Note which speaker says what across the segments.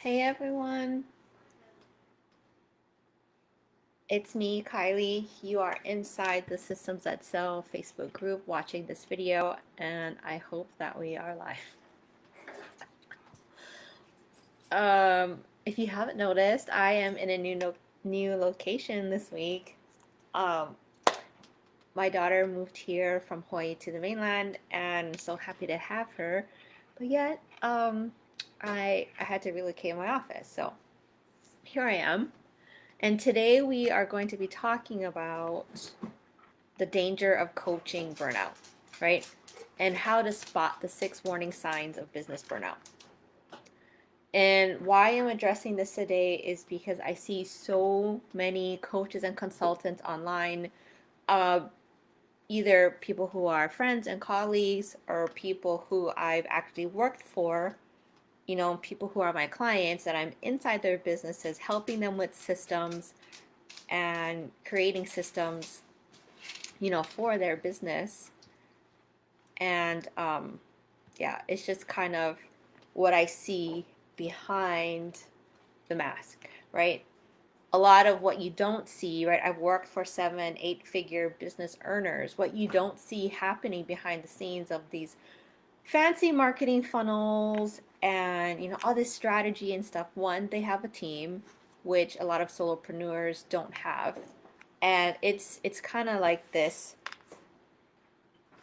Speaker 1: Hey everyone, it's me, Kylie. You are inside the Systems That Sell Facebook group watching this video, and I hope that we are live. If you haven't noticed, I am in a new location this week. Um, my daughter moved here from Hawaii to the mainland, and I'm so happy to have her. But yet, I had to relocate my office, so here I am. And today we are going to be talking about the danger of coaching burnout, right? And how to spot the 6 warning signs of business burnout. And why I'm addressing this today is because I see so many coaches and consultants online, uh, either people who are friends and colleagues or people who I've actually worked for, people who are my clients that I'm inside their businesses, helping them with systems and creating systems, for their business. And yeah, it's just kind of what I see behind the mask, right? A lot of what you don't see, right? I've worked for 7, 8 figure business earners. What you don't see happening behind the scenes of these fancy marketing funnels and all this strategy and stuff. One, they have a team, which a lot of solopreneurs don't have, and it's kind of like this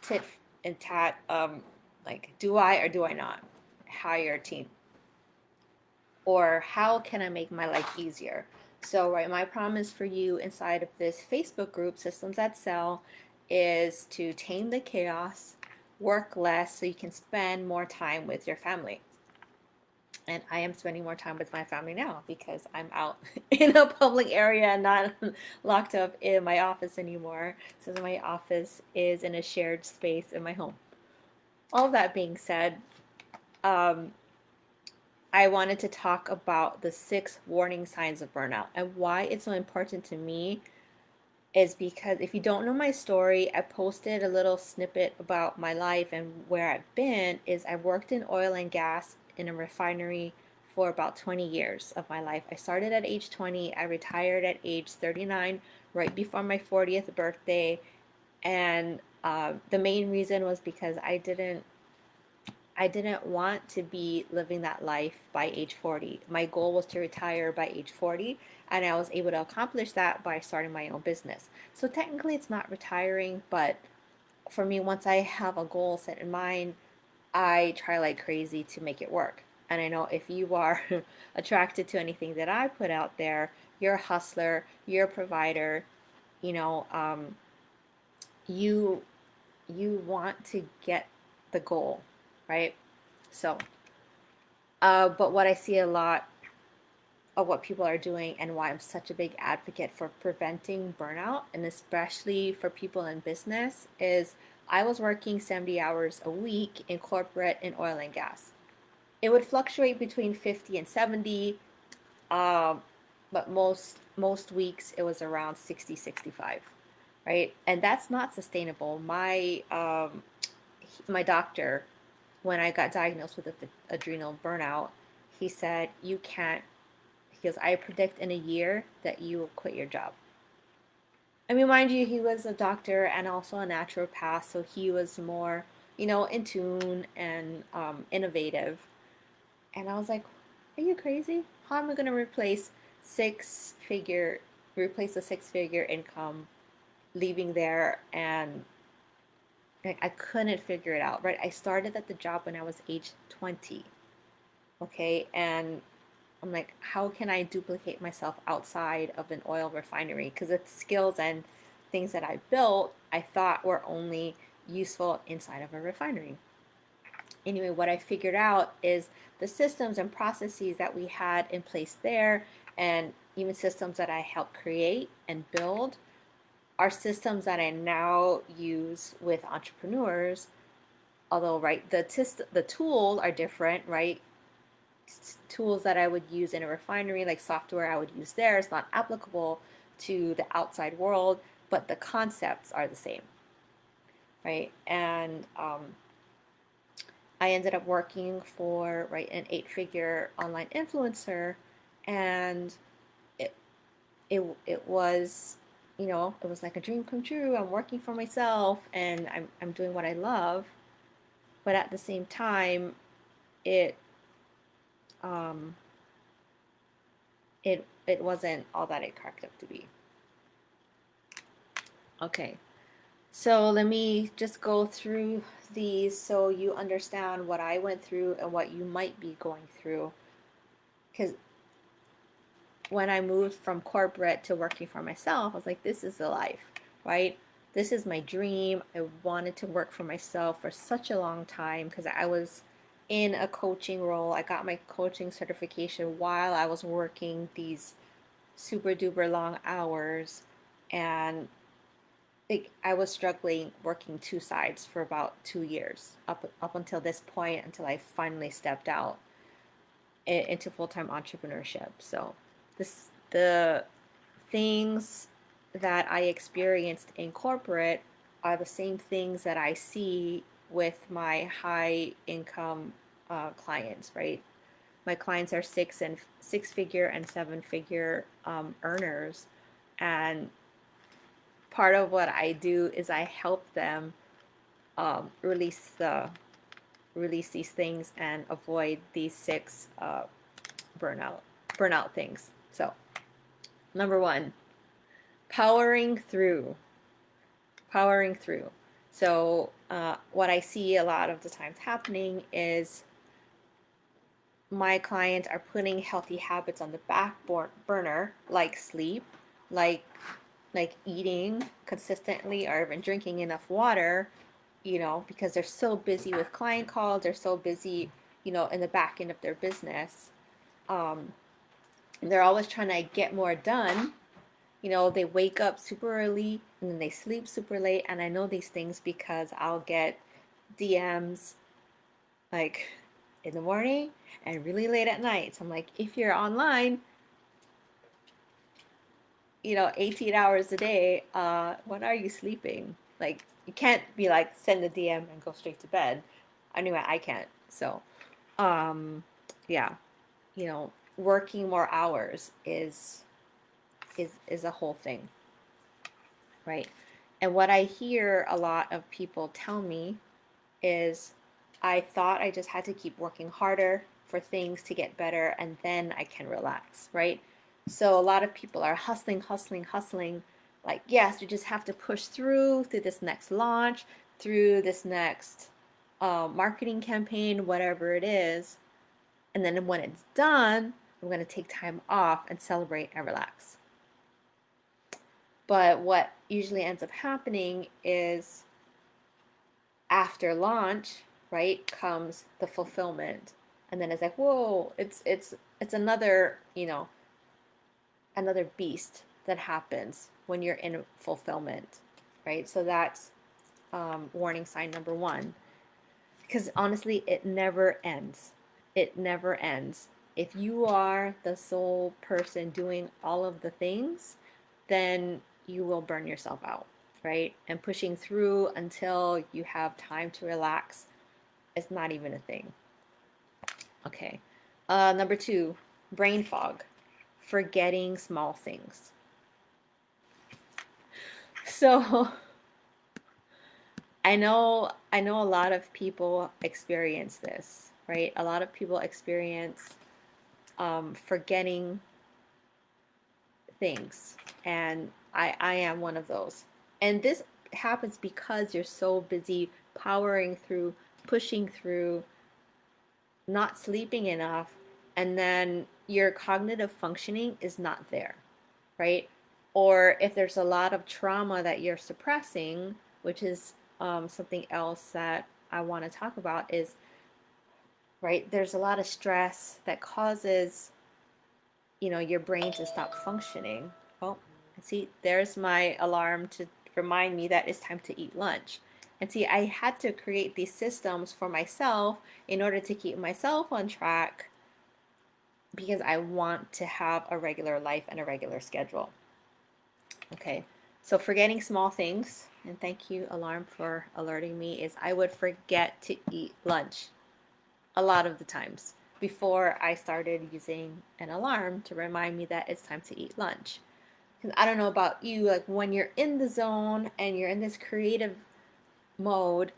Speaker 1: tit and tat, like, do I or do I not hire a team? Or how can I make my life easier? So, right, my promise for you inside of this Facebook group, Systems That Sell, is to tame the chaos, work less so you can spend more time with your family. And I am spending more time with my family now because I'm out in a public area and not locked up in my office anymore. So my office is in a shared space in my home. All that being said, um, I wanted to talk about the 6 warning signs of burnout. And why it's so important to me is because if you don't know my story, I posted a little snippet about my life and where I've been. Is I worked in oil and gas in a refinery for about 20 years of my life. I started at age 20, I retired at age 39, right before my 40th birthday. And the main reason was because I didn't want to be living that life by age 40. My goal was to retire by age 40, and I was able to accomplish that by starting my own business. So technically, it's not retiring, but for me, once I have a goal set in mind, I try like crazy to make it work. And I know if you are attracted to anything that I put out there, you're a hustler, you're a provider, you know, um, you you want to get the goal, right? So but what I see a lot of what people are doing and why I'm such a big advocate for preventing burnout, and especially for people in business, is I was working 70 hours a week in corporate in oil and gas. It would fluctuate between 50 and 70, um, but most weeks it was around 60, 65, right? And that's not sustainable. My doctor, when I got diagnosed with adrenal burnout, he said, you can't, because I predict in a year that you will quit your job. I mean, mind you, he was a doctor and also a naturopath, so he was more, in tune and innovative. And I was like, are you crazy? How am I going to six figure, replace a 6 figure income, leaving there? And like, I couldn't figure it out, right? I started at the job when I was age 20. Okay. And I'm like, how can I duplicate myself outside of an oil refinery? Because the skills and things that I built, I thought were only useful inside of a refinery. Anyway, what I figured out is the systems and processes that we had in place there, and even systems that I helped create and build, are systems that I now use with entrepreneurs. Although, right, the tools are different, right? Tools that I would use in a refinery, like software I would use there, is not applicable to the outside world, but the concepts are the same, right? And I ended up working for, right, an 8-figure online influencer, and it it was, it was like a dream come true. I'm working for myself and I'm doing what I love, but at the same time, it um it wasn't all that it cracked up to be. Okay. So let me just go through these so you understand what I went through and what you might be going through. Because when I moved from corporate to working for myself, I was like, this is the life, right? This is my dream. I wanted to work for myself for such a long time because I was in a coaching role. I got my coaching certification while I was working these super duper long hours. And like I was struggling working two sides for about 2 years up until this point, until I finally stepped out into full-time entrepreneurship. So the things that I experienced in corporate are the same things that I see with my high income clients, right? My clients are 6-figure and 7-figure earners, and part of what I do is I help them um, release the release these things and avoid these 6 burnout things. So, number 1, powering through. Powering through. So, what I see a lot of the times happening is my clients are putting healthy habits on the back burner, like sleep, like eating consistently, or even drinking enough water, because they're so busy with client calls, they're so busy, in the back end of their business. Um, they're always trying to get more done. They wake up super early and then they sleep super late. And I know these things because I'll get DMs like in the morning and really late at night. So I'm like, if you're online, 18 hours a day, when are you sleeping? Like, you can't be like, send a DM and go straight to bed. Anyway, I can't. So, yeah, working more hours is a whole thing, right? And what I hear a lot of people tell me is, I thought I just had to keep working harder for things to get better and then I can relax, right? So a lot of people are hustling, hustling, hustling. Like, yes, you just have to push through this next launch, through this next marketing campaign, whatever it is. And then when it's done, I'm going to take time off and celebrate and relax. But what usually ends up happening is after launch, right, comes the fulfillment. And then it's like, whoa, it's another, another beast that happens when you're in fulfillment, right? So that's warning sign number 1. Because honestly, it never ends. It never ends. If you are the sole person doing all of the things, then you will burn yourself out, right? And pushing through until you have time to relax is not even a thing. Okay. Number 2, brain fog, forgetting small things. So I know a lot of people experience this, right? A lot of people experience forgetting things, and I am one of those. And this happens because you're so busy powering through, pushing through, not sleeping enough, and then your cognitive functioning is not there, right? Or if there's a lot of trauma that you're suppressing, which is something else that I want to talk about, is, right, there's a lot of stress that causes, your brain to stop functioning. Oh, see, there's my alarm to remind me that it's time to eat lunch. And see, I had to create these systems for myself in order to keep myself on track, because I want to have a regular life and a regular schedule. Okay, so forgetting small things, and thank you, alarm, for alerting me, is I would forget to eat lunch. a lot of the times before I started using an alarm to remind me that it's time to eat lunch. Because I don't know about you, like when you're in the zone and you're in this creative mode,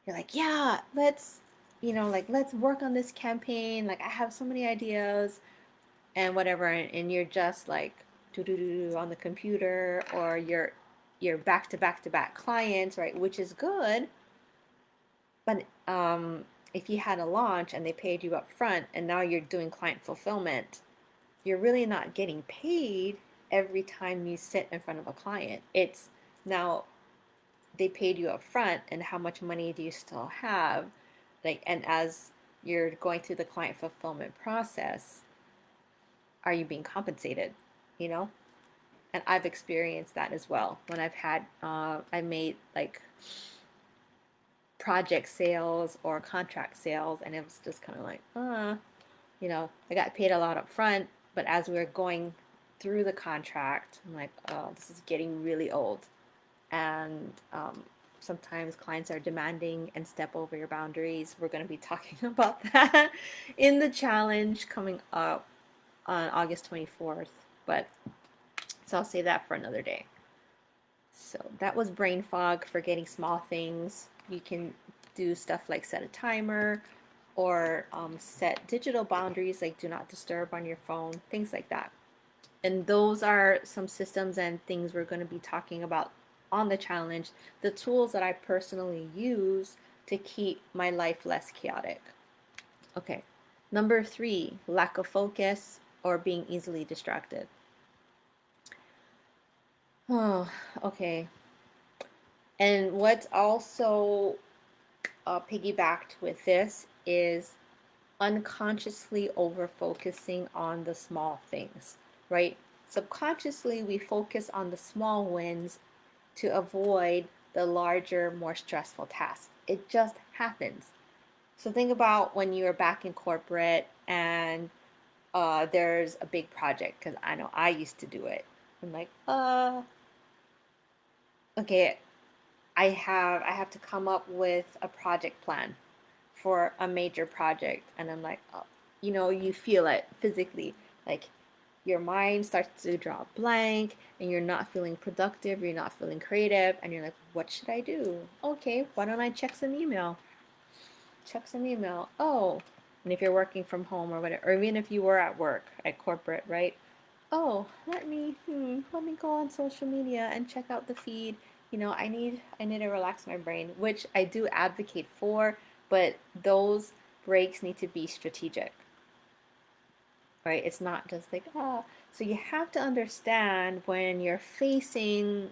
Speaker 1: you're like, yeah, let's, like let's work on this campaign. Like I have so many ideas and whatever, and you're just like do do do on the computer, or you're back to back to back clients, right? Which is good, but if you had a launch and they paid you up front, and now you're doing client fulfillment, you're really not getting paid every time you sit in front of a client. It's now they paid you up front, and how much money do you still have? Like, and as you're going through the client fulfillment process, are you being compensated? You know, and I've experienced that as well when I made like project sales or contract sales, and it was just kind of like, I got paid a lot up front, but as we were going through the contract, I'm like, oh, this is getting really old. And sometimes clients are demanding and step over your boundaries. We're going to be talking about that in the challenge coming up on August 24th. But so I'll save that for another day. So that was brain fog, forgetting small things. You can do stuff like set a timer or set digital boundaries like do not disturb on your phone, things like that. And those are some systems and things we're going to be talking about on the challenge, the tools that I personally use to keep my life less chaotic. Okay, number 3, lack of focus or being easily distracted. Oh, okay. And what's also piggybacked with this is unconsciously over focusing on the small things, right? Subconsciously, we focus on the small wins to avoid the larger, more stressful tasks. It just happens. So think about when you're back in corporate and there's a big project, because I know I used to do it. I'm like, okay, I have to come up with a project plan for a major project, and I'm like, oh, you feel it physically, like your mind starts to draw blank, and you're not feeling productive, you're not feeling creative, and you're like, what should I do? Okay, why don't I check some email? Check some email. Oh, and if you're working from home or whatever, or even if you were at work at corporate, right? Oh, let me go on social media and check out the feed. I need to relax my brain, which I do advocate for, but those breaks need to be strategic, right? It's not just like, so you have to understand when you're facing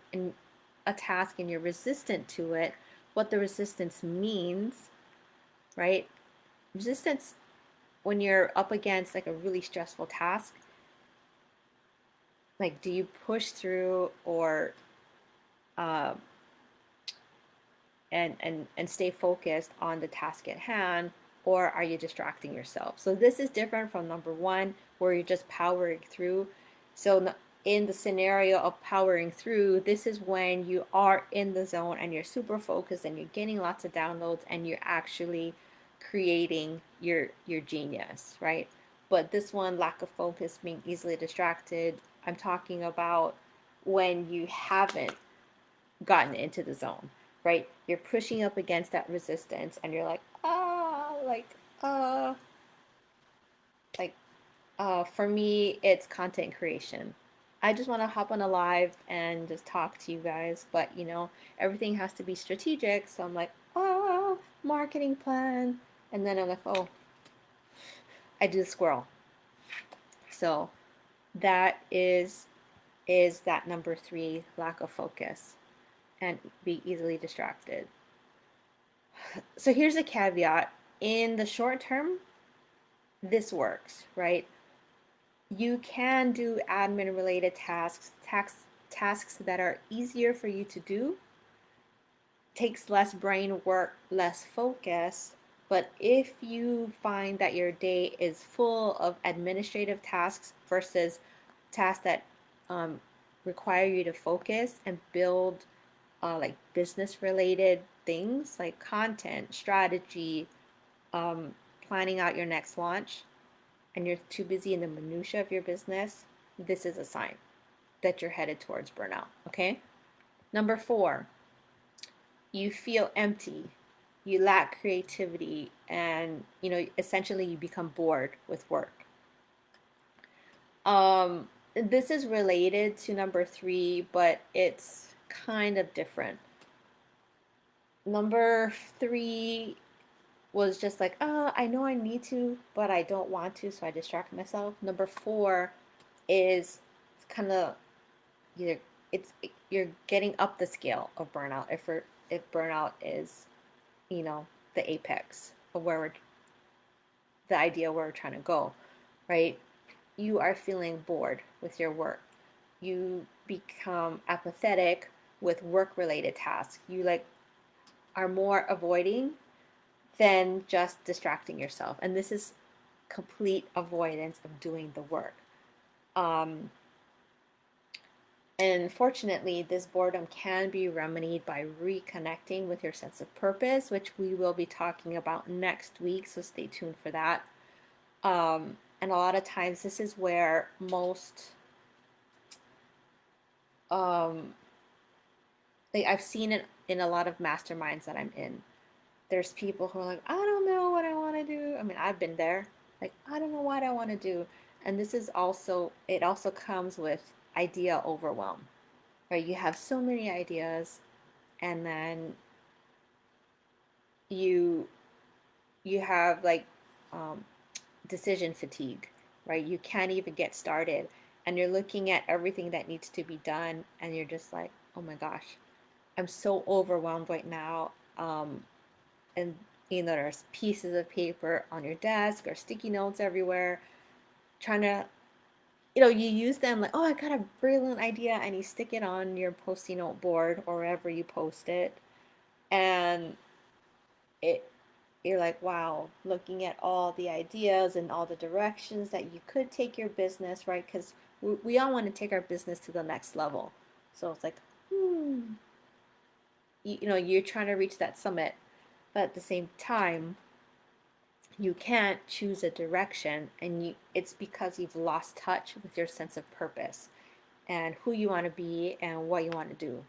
Speaker 1: a task and you're resistant to it, what the resistance means, right? Resistance, when you're up against like a really stressful task, like, do you push through or uh, and stay focused on the task at hand, or are you distracting yourself? So this is different from number 1, where you're just powering through. So in the scenario of powering through, this is when you are in the zone and you're super focused and you're getting lots of downloads and you're actually creating your genius, right? But this one, lack of focus, being easily distracted, I'm talking about when you haven't gotten into the zone, right? You're pushing up against that resistance and you're like, uh, like, for me, it's content creation. I just want to hop on a live and just talk to you guys, but everything has to be strategic. So I'm like, marketing plan. And then I'm like, oh, I do the squirrel. So that is that number 3, lack of focus and be easily distracted. So here's a caveat. In the short term, this works, right? You can do admin related tasks that are easier for you to do, takes less brain work, less focus. But if you find that your day is full of administrative tasks versus tasks that um, require you to focus and build like business related things like content, strategy, planning out your next launch and you're too busy in the minutia of your business, this is a sign that you're headed towards burnout, okay? Number 4, you feel empty, you lack creativity, and essentially you become bored with work. This is related to number 3, but it's kind of different. Number 3 was just like, oh, I know I need to, but I don't want to, so I distract myself. Number 4 is kind of either you're getting up the scale of burnout if burnout is, the apex of where we're the idea where we're trying to go, right? You are feeling bored with your work. You become apathetic with work-related tasks. You are more avoiding than just distracting yourself. And this is complete avoidance of doing the work. And fortunately, this boredom can be remedied by reconnecting with your sense of purpose, which we will be talking about next week, so stay tuned for that. And a lot of times, this is where most, I've seen it in a lot of masterminds that I'm in. There's people who are like, I don't know what I want to do. I mean, I've been there. Like, I don't know what I want to do. And it also comes with idea overwhelm, right? You have so many ideas, and then you have decision fatigue, right? You can't even get started, and you're looking at everything that needs to be done, and you're just like, oh my gosh, I'm so overwhelmed right now. And there's pieces of paper on your desk or sticky notes everywhere, trying to, you use them like, oh, I got a brilliant idea, and you stick it on your post-it note board or wherever you post it, and it you're like, wow, looking at all the ideas and all the directions that you could take your business, right? Because we all want to take our business to the next level. So it's like, you're trying to reach that summit, but at the same time, you can't choose a direction, and it's because you've lost touch with your sense of purpose and who you want to be and what you want to do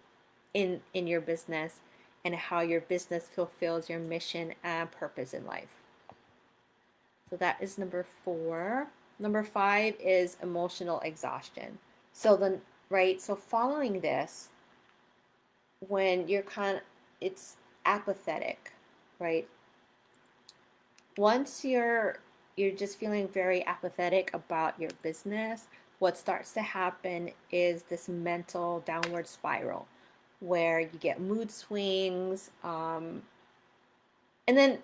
Speaker 1: in your business, and how your business fulfills your mission and purpose in life. So that is number 4. Number 5 is emotional exhaustion. So following this, when it's apathetic, right? Once you're just feeling very apathetic about your business, what starts to happen is this mental downward spiral where you get mood swings, and then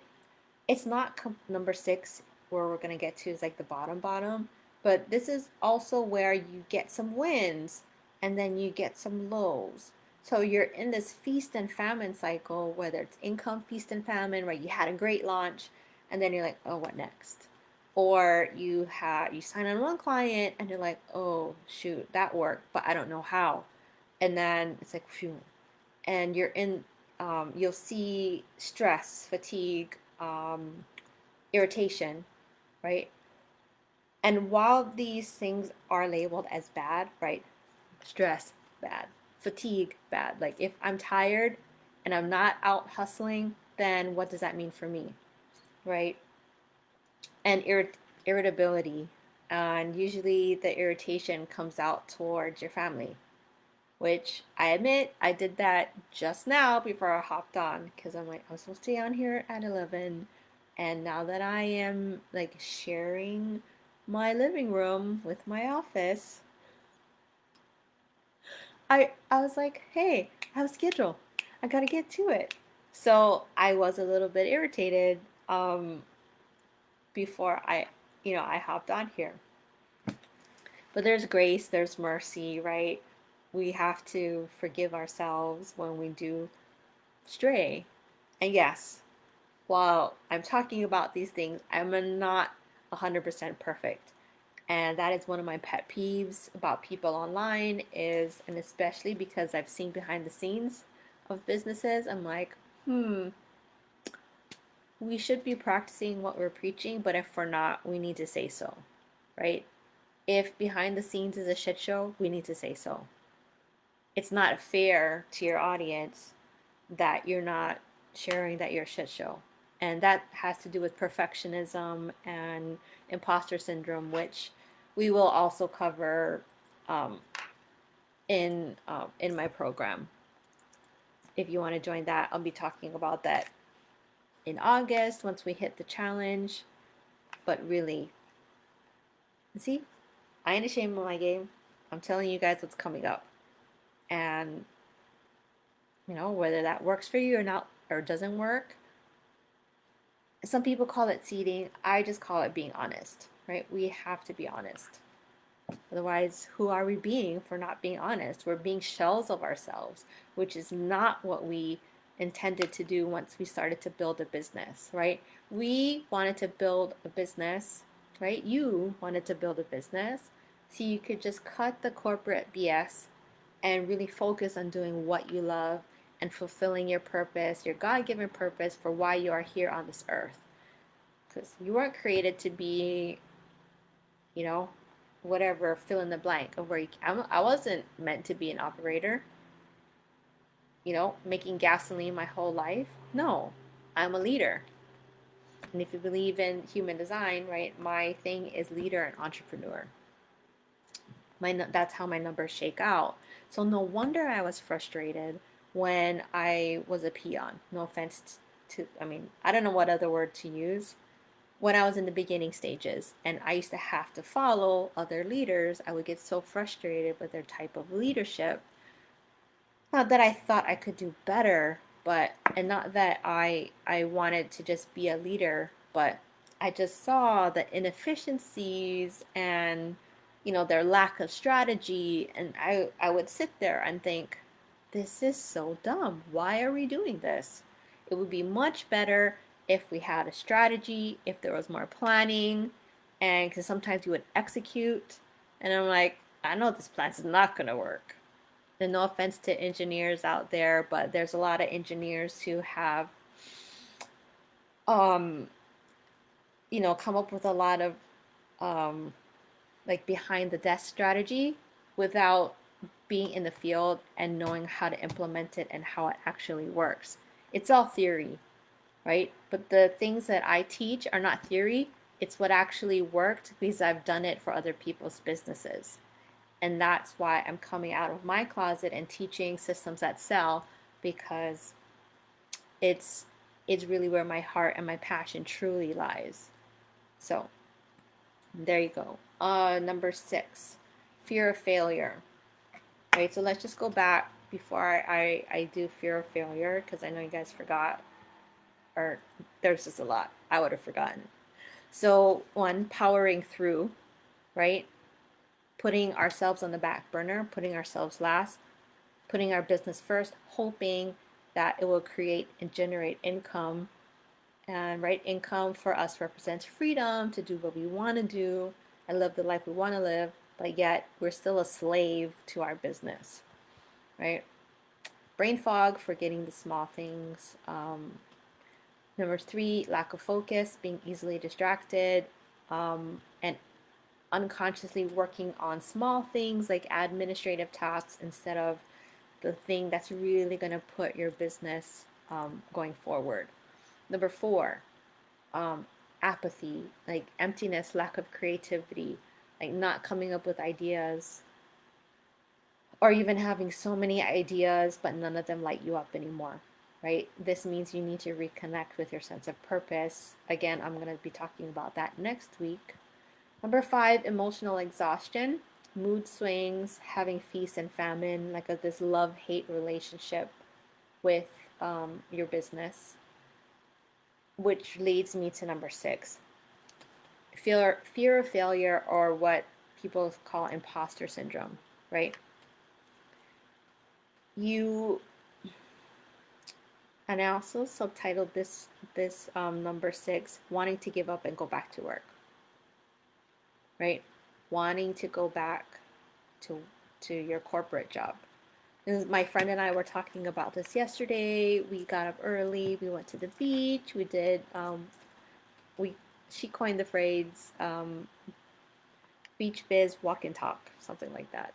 Speaker 1: it's not number 6 where we're going to get to is like the bottom, but this is also where you get some wins and then you get some lows. So you're in this feast and famine cycle, whether it's income feast and famine, right? You had a great launch, and then you're like, oh, what next? Or you sign on one client and you're like, oh shoot, that worked, but I don't know how. And then it's like, phew. And you're in, you'll see stress, fatigue, irritation, right? And while these things are labeled as bad, right? Stress, bad. Fatigue, bad. Like if I'm tired and I'm not out hustling, then what does that mean for me, right? And irritability. And usually the irritation comes out towards your family, which I admit I did that just now before I hopped on, because I'm like, I was supposed to be on here at 11, and now that I am sharing my living room with my office, I was like, hey, I have a schedule, I gotta get to it. So I was a little bit irritated before I hopped on here. But there's grace, there's mercy, right? We have to forgive ourselves when we do stray. And yes, while I'm talking about these things, I'm not 100% perfect. And that is one of my pet peeves about people online and especially because I've seen behind the scenes of businesses, I'm like, we should be practicing what we're preaching, but if we're not, we need to say so, right? If behind the scenes is a shit show, we need to say so. It's not fair to your audience that you're not sharing that you're a shit show. And that has to do with perfectionism and imposter syndrome, which we will also cover um, in my program. If you want to join that, I'll be talking about that in August once we hit the challenge. But really, see, I ain't ashamed of my game. I'm telling you guys what's coming up. And, whether that works for you or not, or doesn't work, some people call it seeding. I just call it being honest, right? We have to be honest. Otherwise, who are we being if we're not being honest? We're being shells of ourselves, which is not what we intended to do once we started to build a business, right? We wanted to build a business, right? You wanted to build a business so you could just cut the corporate BS and really focus on doing what you love and fulfilling your purpose, your God-given purpose for why you are here on this earth. Because you weren't created to be, you know, whatever, fill in the blank of where I wasn't meant to be an operator, making gasoline my whole life. No, I'm a leader. And if you believe in human design, right, my thing is leader and entrepreneur. That's how my numbers shake out. So no wonder I was frustrated when I was a peon. No offense I mean, I don't know what other word to use. When I was in the beginning stages and I used to have to follow other leaders, I would get so frustrated with their type of leadership. Not that I thought I could do better, and not that I wanted to just be a leader, but I just saw the inefficiencies and their lack of strategy, and I would sit there and think, this is so dumb. Why are we doing this? It would be much better if we had a strategy, if there was more planning, and because sometimes you would execute, and I'm like, I know this plan is not going to work. And no offense to engineers out there, but there's a lot of engineers who have, um, come up with a lot of um, like behind the desk strategy without being in the field and knowing how to implement it and how it actually works. It's all theory, right? But the things that I teach are not theory. It's what actually worked because I've done it for other people's businesses. And that's why I'm coming out of my closet and teaching systems that sell, because it's it's really where my heart and my passion truly lies. So there you go. Number 6, fear of failure. Right, so let's just go back before I do fear of failure, because I know you guys forgot, or there's just a lot I would have forgotten. So 1, powering through, right? Putting ourselves on the back burner, putting ourselves last, putting our business first, hoping that it will create and generate income. And right, income for us represents freedom to do what we want to do and live the life we want to live, but yet we're still a slave to our business, right? Brain fog, forgetting the small things. Number 3, lack of focus, being easily distracted, and unconsciously working on small things like administrative tasks instead of the thing that's really going to put your business going forward. Number 4, apathy, like emptiness, lack of creativity, like not coming up with ideas, or even having so many ideas but none of them light you up anymore, right? This means you need to reconnect with your sense of purpose. Again, I'm going to be talking about that next week. Number 5, emotional exhaustion, mood swings, having feast and famine, like this love-hate relationship with your business, which leads me to number 6, fear of failure, or what people call imposter syndrome, right? And I also subtitled this number 6, wanting to give up and go back to work, right? Wanting to go back to your corporate job. My friend and I were talking about this yesterday. We got up early. We went to the beach. We did. We She coined the phrase "beach biz walk and talk," something like that,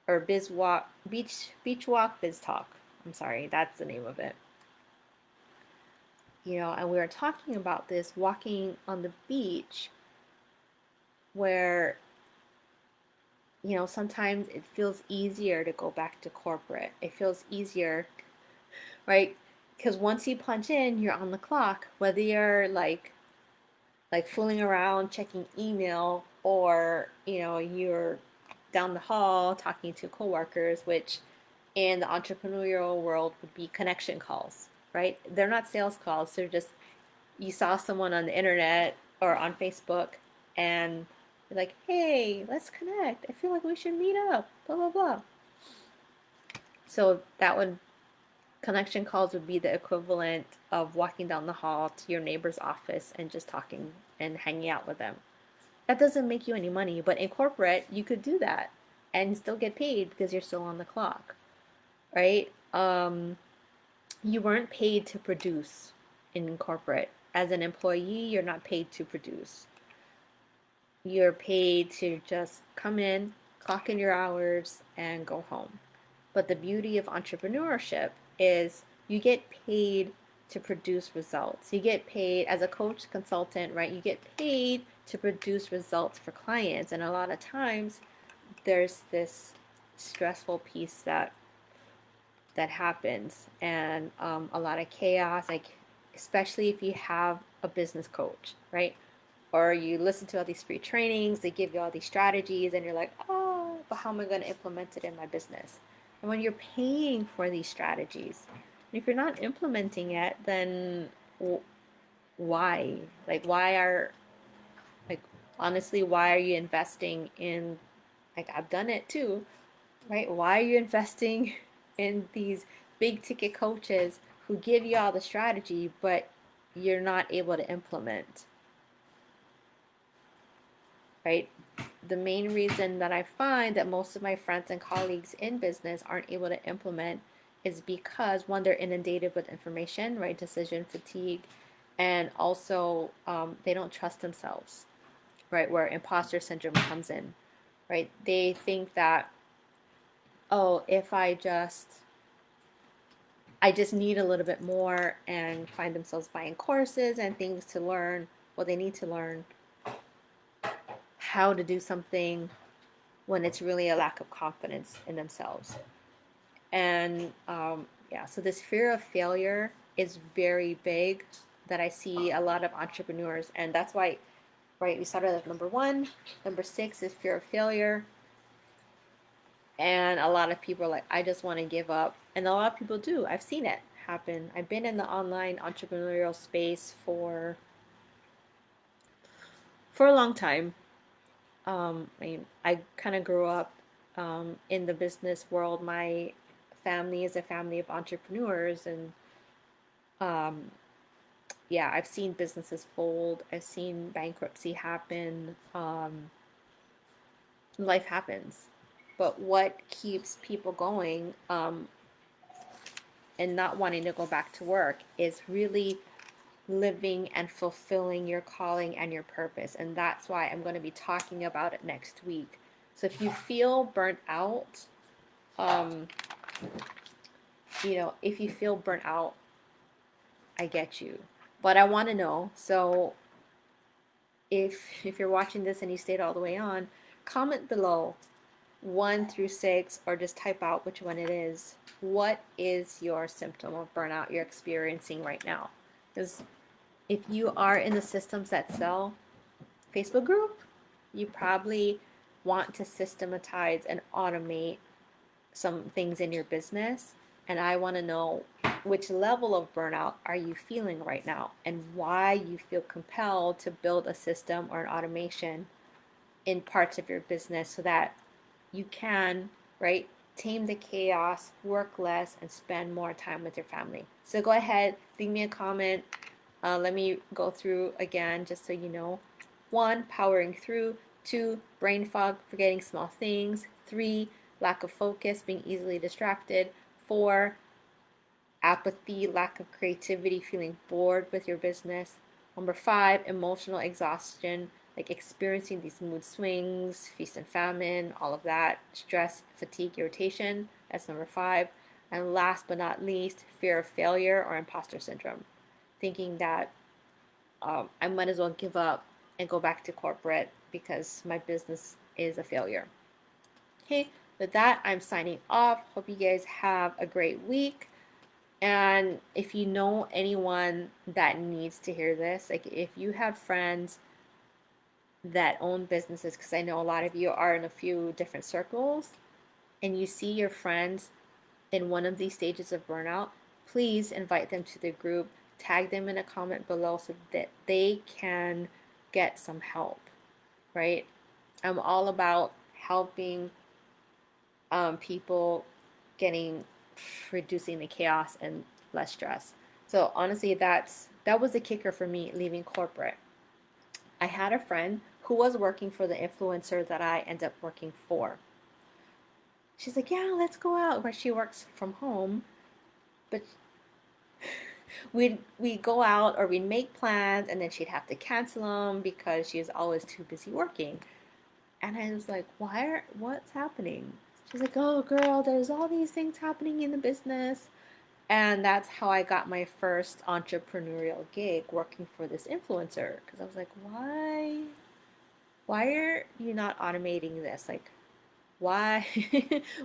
Speaker 1: or biz walk beach walk biz talk. I'm sorry, that's the name of it. And we were talking about this walking on the beach, where sometimes it feels easier to go back to corporate. It feels easier, right? Because once you punch in, you're on the clock, whether you're like fooling around checking email, or you're down the hall talking to coworkers, which in the entrepreneurial world would be connection calls, right? They're not sales calls. They're just, you saw someone on the internet or on Facebook, and you're like, hey, let's connect. I feel like we should meet up, blah, blah, blah. So connection calls would be the equivalent of walking down the hall to your neighbor's office and just talking and hanging out with them. That doesn't make you any money, but in corporate, you could do that and still get paid because you're still on the clock, right? You weren't paid to produce in corporate. As an employee, you're not paid to produce. You're paid to just come in, clock in your hours, and go home. But the beauty of entrepreneurship is you get paid to produce results. You get paid as a coach consultant, right? You get paid to produce results for clients. And a lot of times there's this stressful piece that happens, and a lot of chaos, like especially if you have a business coach, right? Or you listen to all these free trainings, they give you all these strategies, and you're like, oh, but how am I going to implement it in my business? And when you're paying for these strategies, and if you're not implementing it, then why? Like, honestly, why are you investing in, like, I've done it too, right? Why are you investing in these big ticket coaches who give you all the strategy, but you're not able to implement, right? The main reason that I find that most of my friends and colleagues in business aren't able to implement is because, one, they're inundated with information, right? Decision fatigue, and also they don't trust themselves, right? Where imposter syndrome comes in, right? They think that, oh, if I just need a little bit more, and find themselves buying courses and things to learn what they need to learn how to do something, when it's really a lack of confidence in themselves. And yeah, so this fear of failure is very big that I see a lot of entrepreneurs. And that's why, right, we started at number one. Number six is fear of failure. And a lot of people are like, I just want to give up. And a lot of people do. I've seen it happen. I've been in the online entrepreneurial space for a long time. I kind of grew up in the business world. My family is a family of entrepreneurs, and um, yeah, I've seen businesses fold. I've seen bankruptcy happen. Life happens, but what keeps people going and not wanting to go back to work is really living and fulfilling your calling and your purpose. And that's why I'm going to be talking about it next week. So if you feel burnt out, um, if you feel burnt out, I get you. But I want to know. So if you're watching this and you stayed all the way on, comment below 1 through 6, or just type out which one it is. What is your symptom of burnout you're experiencing right now? Because if you are in the systems that sell Facebook group, you probably want to systematize and automate some things in your business. And I want to know, which level of burnout are you feeling right now, and why you feel compelled to build a system or an automation in parts of your business so that you can, right, tame the chaos, work less, and spend more time with your family. So go ahead, leave me a comment. Let me go through again just so you know. 1, powering through. 2, brain fog, forgetting small things. 3, lack of focus, being easily distracted. 4, apathy, lack of creativity, feeling bored with your business. Number 5, emotional exhaustion, like experiencing these mood swings, feast and famine, all of that, stress, fatigue, irritation. That's number 5. And last but not least, fear of failure or imposter syndrome, thinking that I might as well give up and go back to corporate because my business is a failure. Okay, with that, I'm signing off. Hope you guys have a great week. And if you know anyone that needs to hear this, like if you have friends that own businesses, because I know a lot of you are in a few different circles, and you see your friends in one of these stages of burnout, please invite them to the group, tag them in a comment below so that they can get some help, right? I'm all about helping people getting reducing the chaos and less stress. So honestly, that was the kicker for me leaving corporate. I had a friend who was working for the influencer that I ended up working for. She's like, "Yeah, let's go out." Where she works from home, but we'd go out or we'd make plans, and then she'd have to cancel them because she was always too busy working. And I was like, what's happening? She's like, "Oh, girl, there's all these things happening in the business." And that's how I got my first entrepreneurial gig working for this influencer. Because I was like, why are you not automating this? Like, why,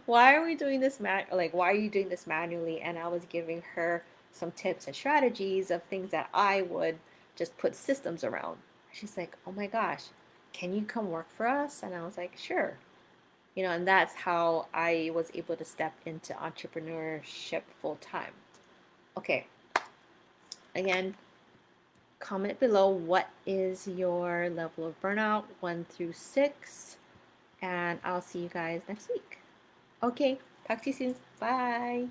Speaker 1: why are we doing this like, why are you doing this manually? And I was giving her some tips and strategies of things that I would just put systems around. She's like, "Oh my gosh, can you come work for us?" And I was like, "Sure." And that's how I was able to step into entrepreneurship full time. Okay, again, comment below what is your level of burnout, 1 through 6, and I'll see you guys next week. Okay, talk to you soon. Bye.